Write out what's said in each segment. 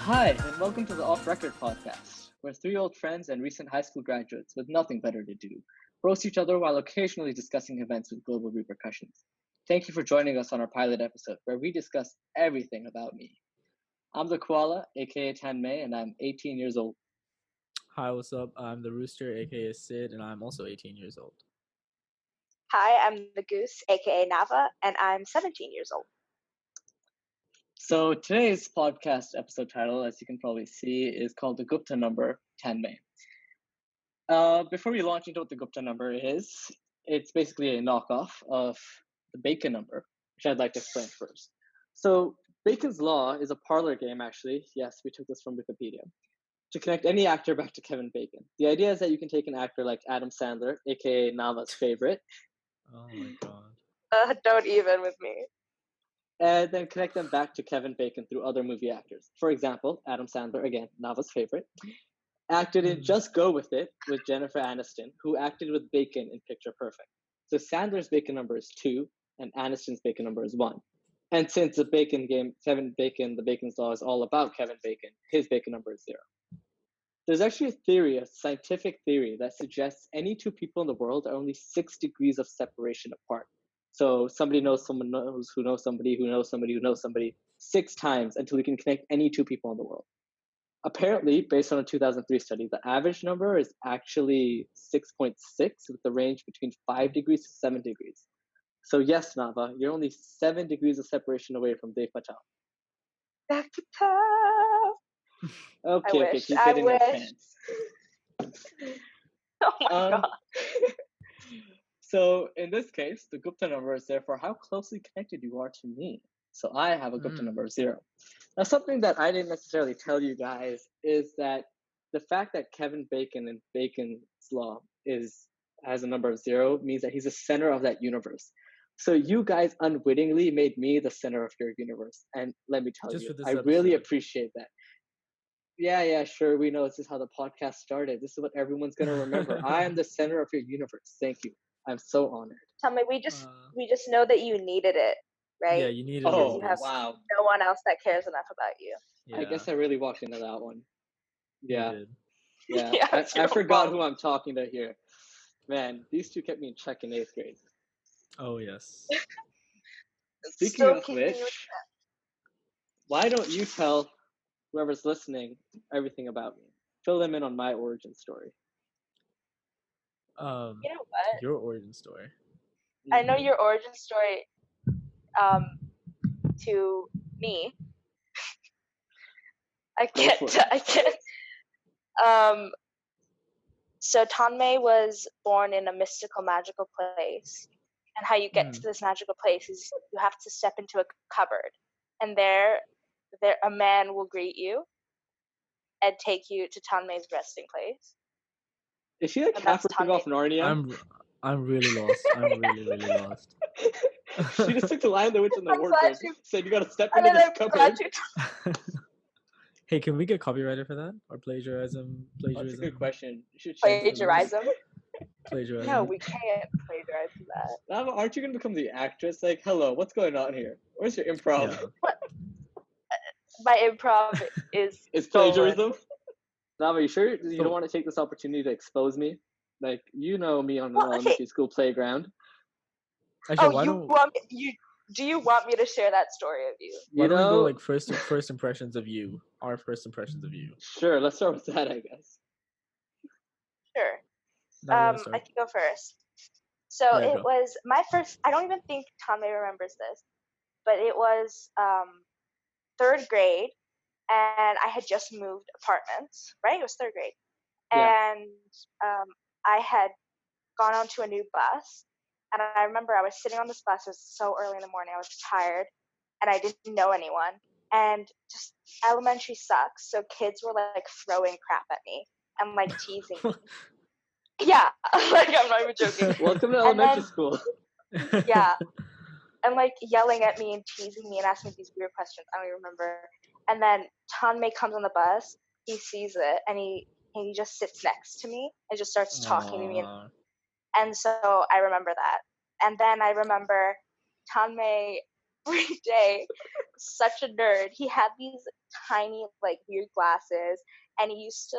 Hi, and welcome to the Off Record podcast, where three old friends and recent high school graduates with nothing better to do roast each other while occasionally discussing events with global repercussions. Thank you for joining us on our pilot episode, where we discuss everything about me. I'm the koala, aka Tanmay, and I'm 18 years old. Hi, what's up? I'm the Rooster, aka Sid, and I'm also 18 years old. Hi, I'm the Goose, aka Nava, and I'm 17 years old. So today's podcast episode title, as you can probably see, is called The Gupta Number, Tanmay. Before we launch into what the Gupta number is, it's basically a knockoff of the Bacon number, which I'd like to explain first. So Bacon's Law is a parlor game, actually. Yes, we took this from Wikipedia. To connect any actor back to Kevin Bacon. The idea is that you can take an actor like Adam Sandler, aka Nava's favorite. Oh my god. Don't even with me. And then connect them back to Kevin Bacon through other movie actors. For example, Adam Sandler, again, Nava's favorite, acted in Just Go With It with Jennifer Aniston, who acted with Bacon in Picture Perfect. So Sandler's Bacon number is 2, and Aniston's Bacon number is 1. And since the Bacon game, Kevin Bacon, the Bacon's Law is all about Kevin Bacon, his Bacon number is 0. There's actually a theory, a scientific theory, that suggests any two people in the world are only 6 degrees of separation apart. So somebody knows someone knows who knows somebody who knows somebody who knows somebody 6 times until we can connect any two people in the world. Apparently, based on a 2003 study, the average number is actually 6.6 with the range between 5 degrees to 7 degrees. So yes, Nava, you're only 7 degrees of separation away from Dev Patel. Dev Patel! Okay, keep it in your pants. Oh my god. So in this case, the Gupta number is therefore how closely connected you are to me. So I have a Gupta number of 0. Now, something that I didn't necessarily tell you guys is that the fact that Kevin Bacon in Bacon's Law has a number of 0 means that he's the center of that universe. So you guys unwittingly made me the center of your universe. And let me tell you, I really appreciate that. Yeah, sure. We know this is how the podcast started. This is what everyone's going to remember. I am the center of your universe. Thank you. I'm so honored. Tanmay, we just know that you needed it, right? Yeah, you needed it. Oh, you have wow. No one else that cares enough about you. Yeah. I guess I really walked into that one. Yeah. Yeah, I forgot who I'm talking to here. Man, these two kept me in check in 8th grade. Oh, yes. Speaking of which, why don't you tell whoever's listening everything about me? Fill them in on my origin story. You know what? Your origin story. I know your origin story to me. I can't. So Tanmay was born in a mystical, magical place. And how you get to this magical place is you have to step into a cupboard. And there a man will greet you and take you to Tanmay's resting place. Is she like half ripping off Narnia? I'm really lost. I'm really lost. She just took the Lion, the Witch, and the Wardrobe. Said you gotta step into this cupboard. Hey, can we get copyrighted for that? Or plagiarism? That's a good question. You should plagiarism? Plagiarism. No, we can't plagiarize that. Now, aren't you gonna become the actress? Like, hello, what's going on here? Where's your improv? Yeah. What? My improv is plagiarism. Nava, you sure you don't want to take this opportunity to expose me? Like, you know me on the elementary school playground. Actually, do you want me to share that story of you? Why don't we go like first impressions of you? Our first impressions of you. Sure, let's start with that, I guess. Sure. I can go first. So it was my first. I don't even think Tanmay remembers this, but it was 3rd grade, and I had just moved apartments. Right, it was 3rd grade, and I had gone onto a new bus. And I remember I was sitting on this bus. It was so early in the morning. I was tired, and I didn't know anyone. And just elementary sucks. So kids were like throwing crap at me and like teasing me. Yeah, like I'm not even joking. Welcome to elementary school. Yeah, and like yelling at me and teasing me and asking me these weird questions. I don't even remember. And then Tanmay comes on the bus. He sees it, and he just sits next to me and just starts talking to me. And so I remember that. And then I remember Tanmay every day such a nerd. He had these tiny, like, weird glasses, and he used to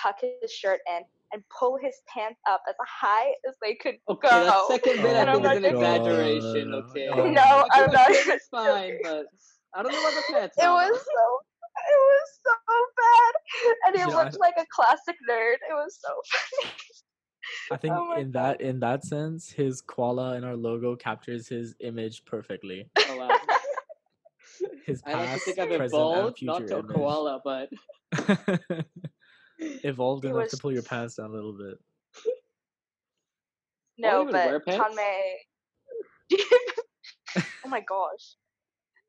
tuck his shirt in and pull his pants up as high as they could Okay, go. that second bit I And I'm think is not an just exaggeration. Okay. Oh no, my I'm The not chin even is fine, joking. but I don't know about the pants. It Nava. was so bad, and he You know, looked like a classic nerd. It was so funny. I think Oh my in God. that sense, his koala in our logo captures his image perfectly. Oh wow. His I like to past, think I've present, and evolved, future not to a image. koala, but Evolved It enough to was pull your pants down a little bit. I don't no, even but wear pants. Tanmay. Oh my gosh.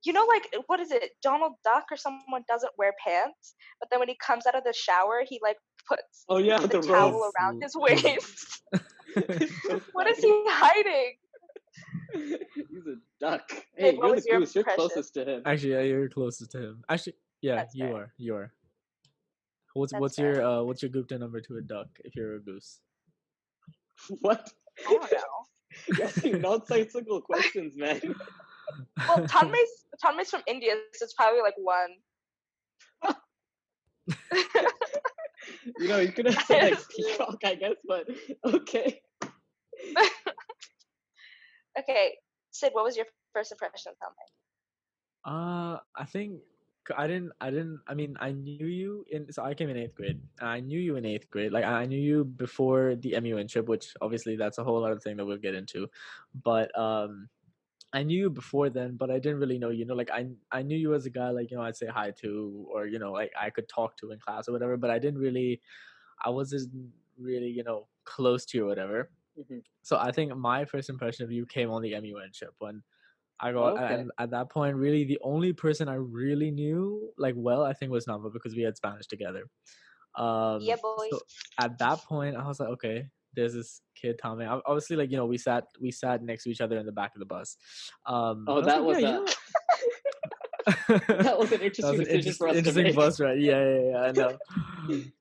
You know, like, what is it? Donald Duck or someone doesn't wear pants, but then when he comes out of the shower, he like puts Oh yeah, the the towel robe. around his His- waist. It's so What is funny. he hiding? He's a duck. Sid, Hey, what you're the was your goose. You're impression? closest to him. Actually, yeah, you're closest to him. Actually, yeah, That's you fair. are. You are. What's That's what's fair. your what's your Gupta number to a duck if you're a goose? What? I don't know. You're asking nonsensical questions, man. Well, Tanmay's from India, so it's probably like one. You know, you could have said like peacock, I guess, but okay. Okay, Sid, what was your first impression of Tanmay? I think I mean, I knew you so I came in 8th grade. I knew you in 8th grade. Like, I knew you before the MUN trip, which obviously that's a whole other thing that we'll get into. But I knew you before then, but I didn't really know you. Like, I knew you as a guy, like, I'd say hi to, or, like, I could talk to in class or whatever, but I wasn't really, close to you or whatever. Mm-hmm. So I think my first impression of you came on the MUN trip when I got, Okay. and at that point, really the only person I really knew, like, well, I think was Nava, because we had Spanish together. Yeah, boy. So at that point, I was like, okay, there's this kid Tommy. Obviously, like, we sat next to each other in the back of the bus. Oh, that was that was an interesting decision for us to interesting make. bus ride. Yeah, I know.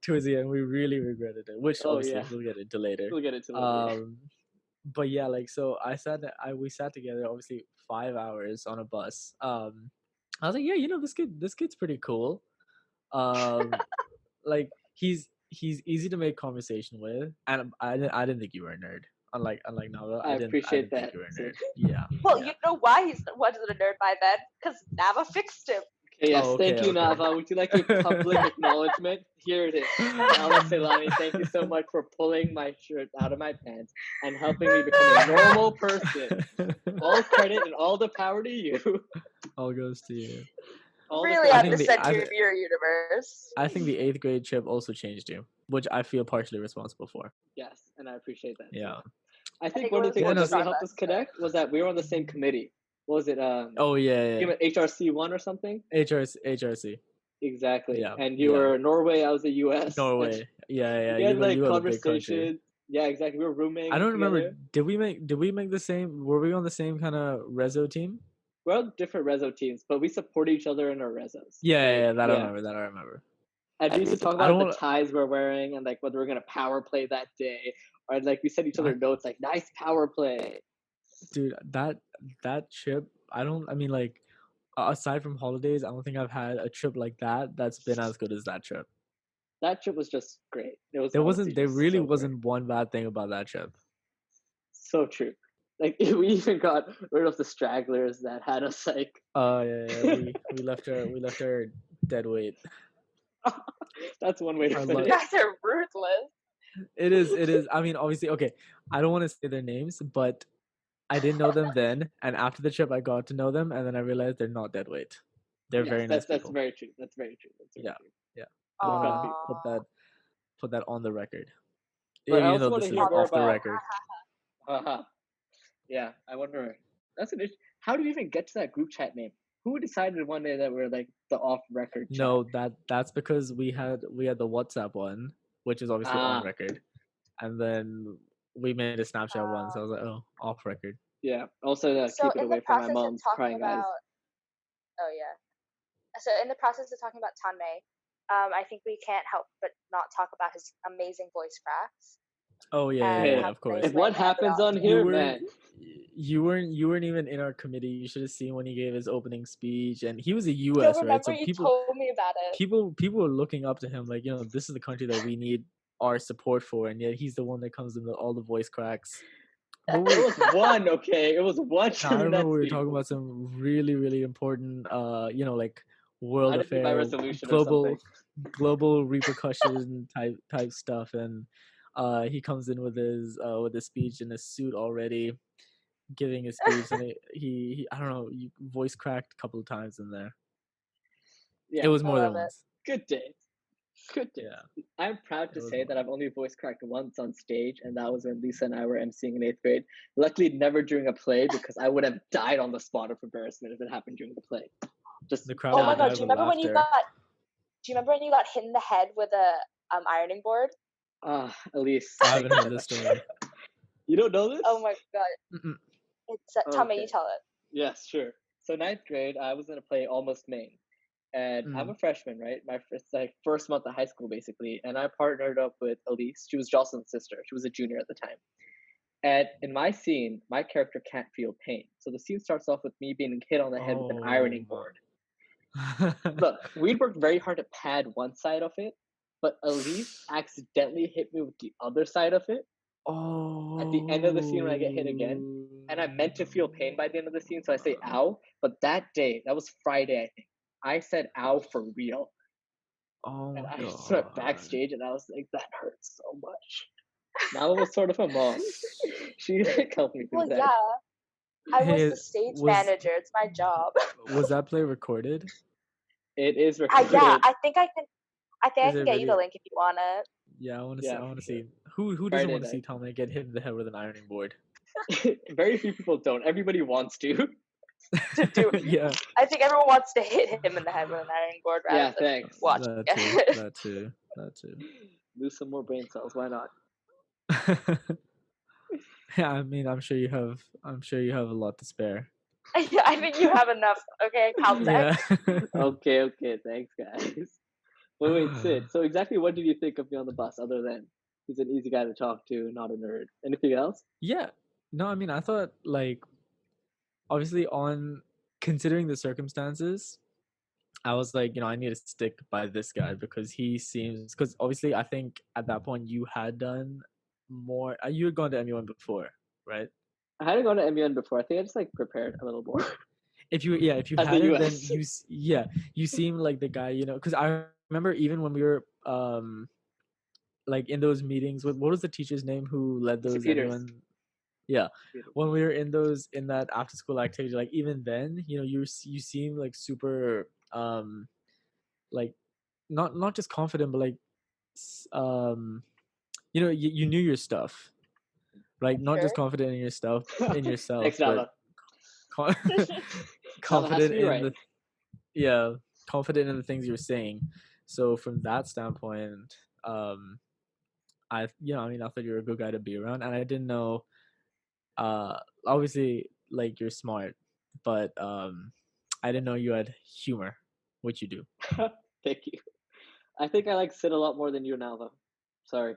Towards the end, we really regretted it, which obviously yeah. we'll get into later. We'll get into later. But yeah, like, so we sat together, obviously 5 hours on a bus. I was like, yeah, this kid's pretty cool. Like, he's easy to make conversation with, and I didn't think you were a nerd. Unlike Nava, I appreciate think that. you were a nerd. Yeah. Well, yeah. you know why he wasn't a nerd by then? Because Nava fixed him. Okay, yes, Oh, thank you, okay. Nava. Would you like a public acknowledgement? Here it is. Nava Selani, thank you so much for pulling my shirt out of my pants and helping me become a normal person. All credit and all the power to you. All goes to you. Really at the center of your universe. I think the 8th grade trip also changed you, which I feel partially responsible for. Yes, and I appreciate that. Yeah. I think one of the things that really helped us connect was that we were on the same committee. What was it? Oh yeah. HRC1 or something? HRC. Exactly. Yeah. And you were Norway, I was the US. Norway. Yeah. We had like conversations. Yeah, exactly. We were roommating. I don't together. remember. Did we make the same? Were we on the same kind of reso team? We're on different reso teams, but we support each other in our resos. Yeah, that I remember. And we used to talk about the ties we're wearing and like whether we're gonna power play that day, or like we sent each other notes like nice power play. Dude, that trip, like, aside from holidays, I don't think I've had a trip like that's been as good as that trip. That trip was just great. There really wasn't one bad thing about that trip. So true. Like, we even got rid of the stragglers that had us like. We left our dead weight. That's one way to put it. You guys are ruthless. It is. I mean, obviously, okay. I don't want to say their names, but I didn't know them then, and after the trip, I got to know them, and then I realized they're not dead weight. They're very nice people. That's very true. That's very true. Yeah. I want to put that on the record. But I also want to hear more off the record. Yeah, I wonder. That's an issue. How do you even get to that group chat name? Who decided one day that we're like the off record chat? No, that's because we had the WhatsApp one, which is obviously on record, and then we made a Snapchat one. So I was like, oh, off record. Yeah. Also, keep it away from my mom's crying eyes. Oh yeah. So in the process of talking about Tanmay, I think we can't help but not talk about his amazing voice cracks. Oh yeah, of course. If what happens on here, man. you weren't even in our committee. You should have seen when he gave his opening speech, and he was a U.S. right? So you told me about it. People were looking up to him like, this is the country that we need our support for, and yet he's the one that comes in with all the voice cracks. But it was one, okay? It was one. I remember we were talking about some really, really important, like world affair, global repercussion type stuff, and he comes in with his speech in a suit already, giving his speech, and he I don't know, voice cracked a couple of times in there. Yeah, it was more than once. Good day. Yeah. I'm proud to say that I've only voice cracked once on stage, and that was when Lisa and I were emceeing in 8th grade. Luckily, never during a play, because I would have died on the spot of embarrassment if it happened during the play. Just the crowd. Oh my god! Do you remember when you got hit in the head with a ironing board? Elise. I haven't heard this story. You don't know this? Oh my god! Mm-mm. It's Tanmay, you tell it. Yes, sure. So 9th grade, I was in a play, Almost Maine. And I'm a freshman, right? My first month of high school, basically. And I partnered up with Elise. She was Jocelyn's sister. She was a junior at the time. And in my scene, my character can't feel pain. So the scene starts off with me being hit on the head with an ironing board. Look, we'd worked very hard to pad one side of it, but Elise accidentally hit me with the other side of it. Oh. At the end of the scene when I get hit again. And I meant to feel pain by the end of the scene, so I say ow. But that day, that was Friday, I think, I said ow for real. Oh, and I just went backstage and I was like, that hurts so much. Nala was sort of a mom. She helped me through that. Yeah. I was the stage manager. It's my job. Was that play recorded? It is recorded. Yeah, I think I can get you the link if you want it. Yeah, I want to see. I want to see. Who doesn't want to see Tanmay get hit in the head with an ironing board? Very few people don't. Everybody wants to. Yeah. I think everyone wants to hit him in the head with an ironing board rather than watch that too. Lose some more brain cells. Why not? Yeah, I mean, I'm sure you have a lot to spare. Yeah, I think you have enough. Okay, context. Yeah. Okay. Thanks, guys. Wait, Sid. So exactly what did you think of me on the bus, other than he's an easy guy to talk to, not a nerd? Anything else? Yeah. No, I mean, I thought, like, obviously, on considering the circumstances, I was like, I need to stick by this guy because he seems, because obviously I think at that point you had done more, you had gone to MUN before, right? I hadn't gone to MUN before. I think I just prepared a little more. If you hadn't, then you seem like the guy, because I remember even when we were like in those meetings with, what was the teacher's name who led those MUN? Yeah, when we were in that after school activity, like even then, you seem like super like not just confident, but like you knew your stuff, like not just confident in your stuff, in yourself. Thanks, Nala. Confident in confident in the things you're saying. So from that standpoint, I thought you were a good guy to be around, and I didn't know. Obviously, like, you're smart, but I didn't know you had humor, which you do. Thank you. I think I Sid a lot more than you now, though. Sorry.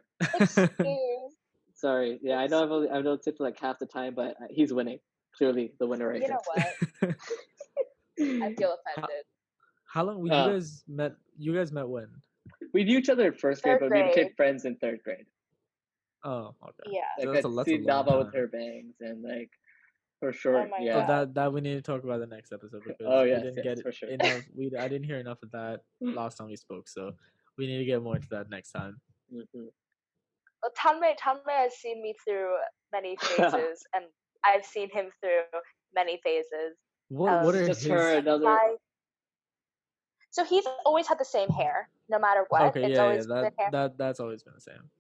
Sorry. Yeah, I know I've known Sid for half the time, but he's winning. Clearly, the winner right here. You know what? I feel offended. How long you guys met? You guys met when? We knew each other in first grade, but we became friends in third grade. Oh, okay. Yeah. So that's a see Nava with her bangs and for sure. Oh yeah. So that we need to talk about the next episode because we didn't get for sure. enough. I didn't hear enough of that last time we spoke, so we need to get more into that next time. Mm-hmm. Well, Tanmay has seen me through many phases, and I've seen him through many phases. What are just his... her another? So he's always had the same hair, no matter what. Okay, that's always been the same.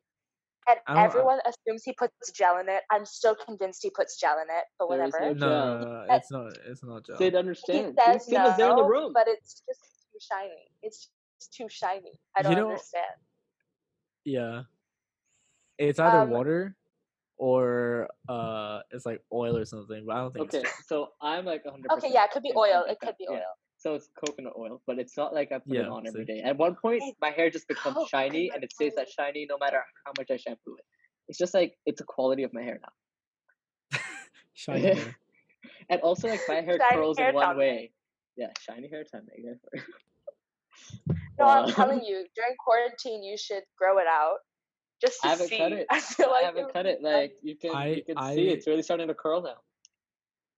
And everyone assumes he puts gel in it. I'm still convinced he puts gel in it, but whatever. No, it's not gel. Sid understands. He says Sid was there in the room. But it's just too shiny. It's too shiny. I don't understand. Yeah. It's either water or it's like oil or something, but I don't think it's so I'm 100%. Okay, yeah, it could be oil. It could be oil. So it's coconut oil, but it's not like I put it on every day. At one point, my hair just becomes shiny, and it stays that shiny no matter how much I shampoo it. It's just it's a quality of my hair now. Shiny hair. And also, like, my hair Shiny curls hair in one Tanmay. way. Yeah, shiny hair Tanmay. No, I'm telling you, during quarantine, you should grow it out just to I haven't see. cut it. I feel like I haven't cut it. Like, you can see it's really starting to curl now.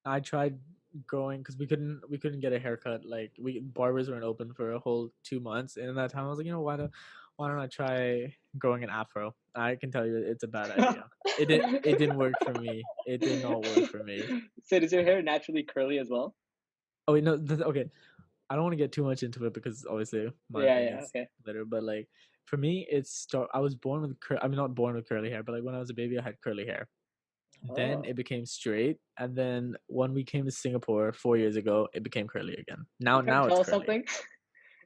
I tried going because we couldn't get a haircut. Like, barbers weren't open for a whole 2 months, and in that time I was like, why don't I try growing an afro? I can tell you it's a bad idea. It didn't work for me. It did not work for me. So is your hair naturally curly as well? Oh wait, no. Okay, I don't want to get too much into it because obviously my opinion is better. But like for me, I was born with I'm not born with curly hair, but like when I was a baby, I had curly hair. Then it became straight, and then when we came to Singapore 4 years ago, it became curly again. Now it's curly. Something?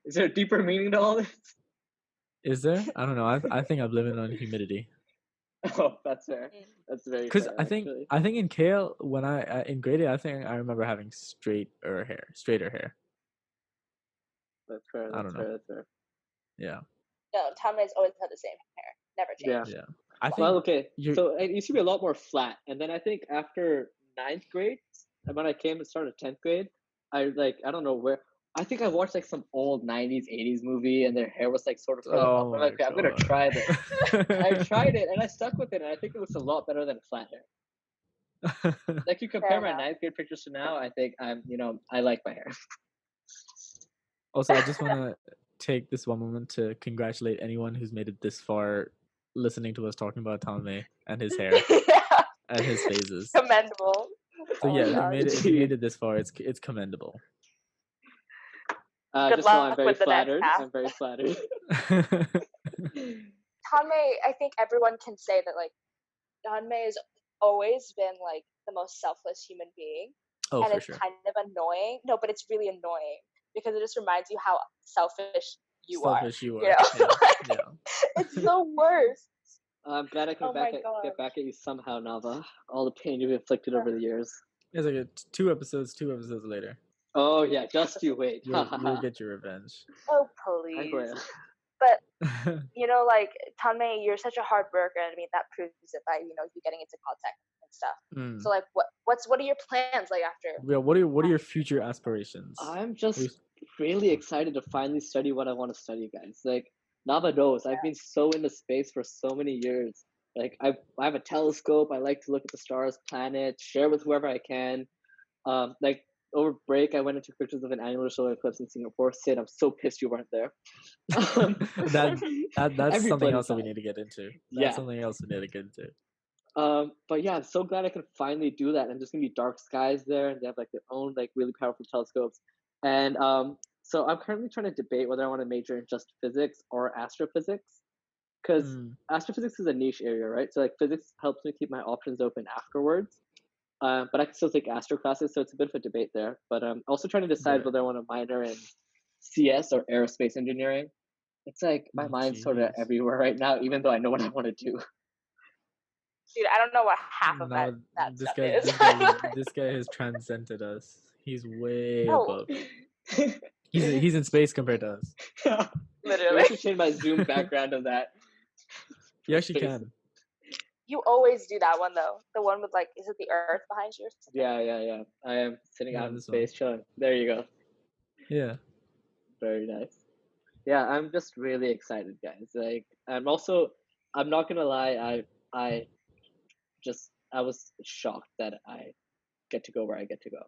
Is there a deeper meaning to all this? Is there? I don't know. I think I'm living on humidity. Oh, that's fair. That's very fair. Because I think in KL when in grade 8, I think I remember having straighter hair. That's fair. That's fair. Yeah. No, Tanmay's always had the same hair. Never changed. Yeah. I think. Well, okay. So it used to be a lot more flat, and then I think after 9th grade, when I came to start of 10th grade, I don't know where. I think I watched like some old 90s, 80s movie, and their hair was like sort of curling up. I'm like, okay, I'm gonna try this. I tried it, and I stuck with it, and I think it looks a lot better than flat hair. Like, you compare my 9th grade pictures to now, I think I like my hair. Also, I just want to take this one moment to congratulate anyone who's made it this far listening to us talking about Tanmay and his hair and his phases. Commendable. So if you made it this far, it's commendable. Good luck I'm very with the flattered. next half. I'm very flattered. Tanmay, I think everyone can say that, like, Tanmay has always been like the most selfless human being. Oh, and for it's sure. kind of annoying. No, but it's really annoying because it just reminds you how selfish you are. You know? Yeah. It's the worst. I'm glad I can get back at you somehow, Nava. All the pain you've inflicted over the years. It's like 2 episodes later. Oh yeah, just you wait. You'll get your revenge. Oh please. But like, Tanmay, you're such a hard worker, and I mean that proves it by you getting into contact and stuff. So like, what are your plans like after? Yeah, what are your future aspirations? I'm just really excited to finally study what I want to study, guys. Like, Nava knows I've been so into space for so many years. Like, I have a telescope. I like to look at the stars, planets, share with whoever I can. Like, over break, I went and took pictures of an annular solar eclipse in Singapore. Sid, I'm so pissed you weren't there. That's something else that we need to get into. That's something else we need to get into. But yeah, I'm so glad I could finally do that. And there's gonna be dark skies there, and they have like their own like really powerful telescopes. And so I'm currently trying to debate whether I want to major in just physics or astrophysics, because astrophysics is a niche area, right? So like, physics helps me keep my options open afterwards. But I can still take astro classes, so it's a bit of a debate there. But I'm also trying to decide whether I want to minor in CS or aerospace engineering. It's like my mind's sort of everywhere right now, even though I know what I want to do. Dude, I don't know what half of that stuff is. This guy has transcended us. He's way above. He's in space compared to us. Literally. I should change my Zoom background of that. You actually can. You always do that one though. The one with like, is it the Earth behind you or something? Yeah. I am sitting out in space chilling. There you go. Yeah. Very nice. Yeah, I'm just really excited, guys. Like, I'm not gonna lie, I was shocked that I get to go where I get to go.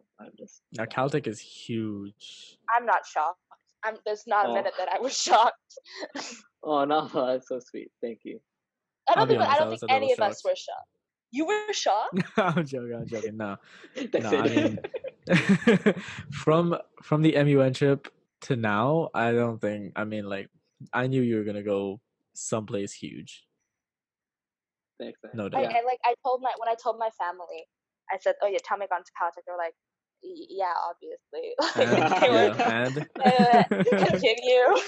Now, Caltech is huge. I'm not shocked. There's not a minute that I was shocked. Oh no, that's so sweet. Thank you. I don't think any of us were shocked. You were shocked? I'm joking. No. I mean, from the MUN trip to now, I don't think. I mean, like, I knew you were gonna go someplace huge. Thanks, man. No doubt. When I told my family, I said, "Oh yeah, Tanmay gone to Caltech." They're like, "Yeah, obviously." And continue.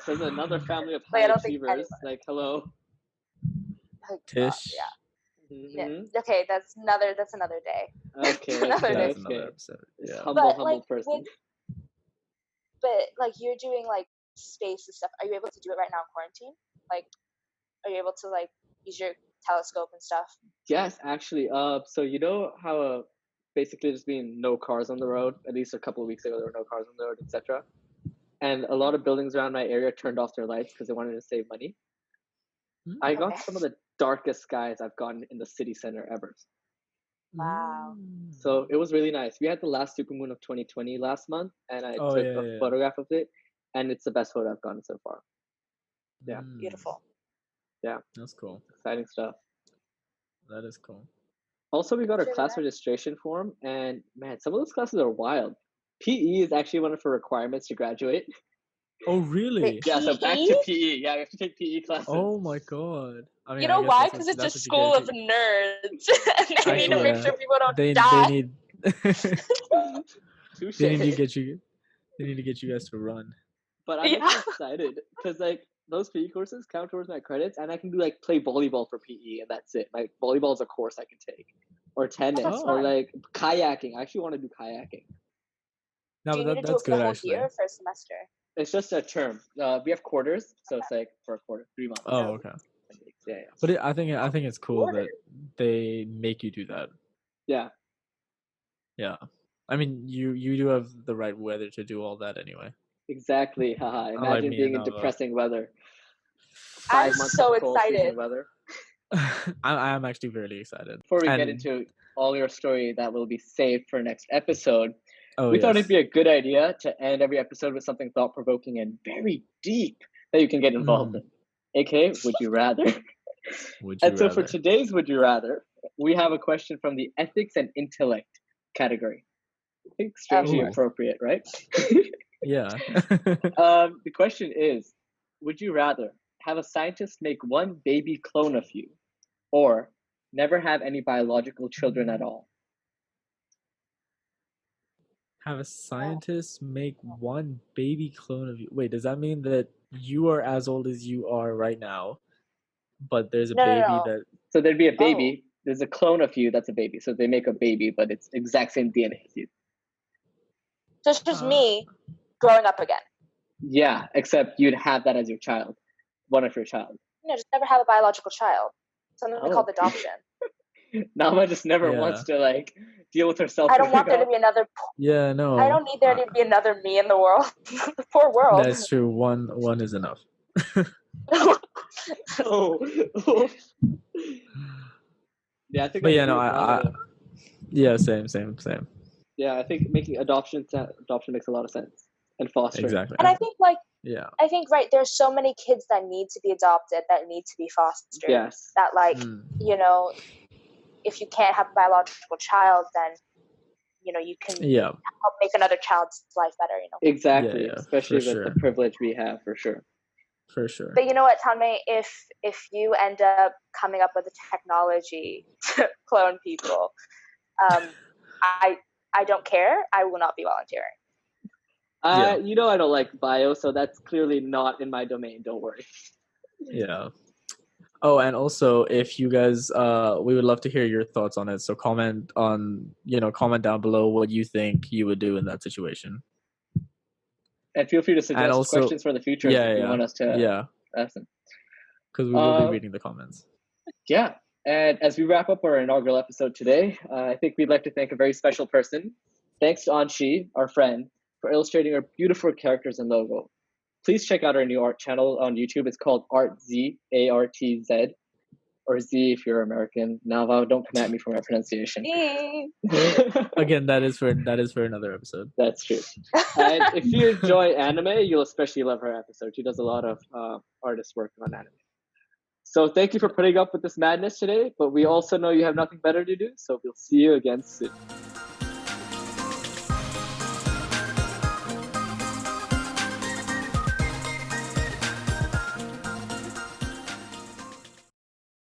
There's another family of high achievers. Like, hello. Tish. Yeah. Mm-hmm. Okay, that's another day. Okay, another day. That's another episode. Yeah. Humble person. But like, you're doing like space and stuff. Are you able to do it right now in quarantine? Like, are you able to like use your telescope and stuff? Yes, actually. So you know how basically there's been no cars on the road. At least a couple of weeks ago, there were no cars on the road, etc. And a lot of buildings around my area turned off their lights because they wanted to save money. I got some of the darkest skies I've gotten in the city center ever. Wow. So it was really nice. We had the last supermoon of 2020 last month, and I took a photograph of it, and it's the best photo I've gotten so far. Yeah. Beautiful. Yeah. That's cool. Exciting stuff. That is cool. Also, we got our class registration form, and man, some of those classes are wild. PE is actually one of our requirements to graduate. Oh, really? Wait, Yeah, so back to PE. Yeah, we have to take PE classes. Oh my god. I mean, you know why? Because it's a school of nerds. And they need to make sure people don't die. They need to get you. They need to get you guys to run. But I'm excited because like those PE courses count towards my credits, and I can do like play volleyball for PE, and that's it. Like volleyball is a course I can take, or tennis, or like kayaking. I actually want to do kayaking. No, do you need to do it for the whole year or for a semester? It's just a term. We have quarters, so it's like for a quarter, 3 months. Oh, okay. Yeah. But I think it's cool that they make you do that. Yeah. Yeah. I mean, you do have the right weather to do all that anyway. Exactly. Haha. Imagine being in depressing weather. I'm so excited. Weather. I'm actually really excited. Before we get into all your story that will be saved for next episode, we thought it'd be a good idea to end every episode with something thought-provoking and very deep that you can get involved in. AKA, would you rather? So for today's Would You Rather, we have a question from the ethics and intellect category. I think strangely appropriate, right? Yeah. The question is, would you rather have a scientist make one baby clone of you, or never have any biological children at all? Have a scientist make one baby clone of you. Wait, does that mean that you are as old as you are right now, but there's a baby that... So there'd be a baby. There's a clone of you that's a baby. So they make a baby, but it's exact same DNA as you. So it's just me growing up again. Yeah, except you'd have that as your child. One of your child. Just never have a biological child. Something called adoption. Nama just never wants to like deal with herself. I don't want there to be another. Yeah, no. I don't need there to be another me in the world. The poor world. That's true. One is enough. Yeah, I think. But same. Yeah, I think making adoption makes a lot of sense, and fostering. Exactly. And I think there's so many kids that need to be adopted, that need to be fostered. Yes. That if you can't have a biological child, then you can help make another child's life better. Exactly. Yeah, especially with the privilege we have, for sure. For sure. But you know what, Tanmay, if you end up coming up with a technology to clone people, I don't care. I will not be volunteering. I don't like bio, so that's clearly not in my domain. Don't worry. Yeah. Oh, and also, if you guys, we would love to hear your thoughts on it. So comment down below what you think you would do in that situation. And feel free to suggest questions for the future if you want us to ask them. Because we will be reading the comments. Yeah. And as we wrap up our inaugural episode today, I think we'd like to thank a very special person. Thanks to Anshi, our friend, for illustrating our beautiful characters and logo. Please check out our new art channel on YouTube. It's called ArtZ, ARTZ, or Z if you're American. Nava, don't come at me for my pronunciation. Again, that is for another episode. That's true. And if you enjoy anime, you'll especially love her episode. She does a lot of artist work on anime. So thank you for putting up with this madness today, but we also know you have nothing better to do, so we'll see you again soon.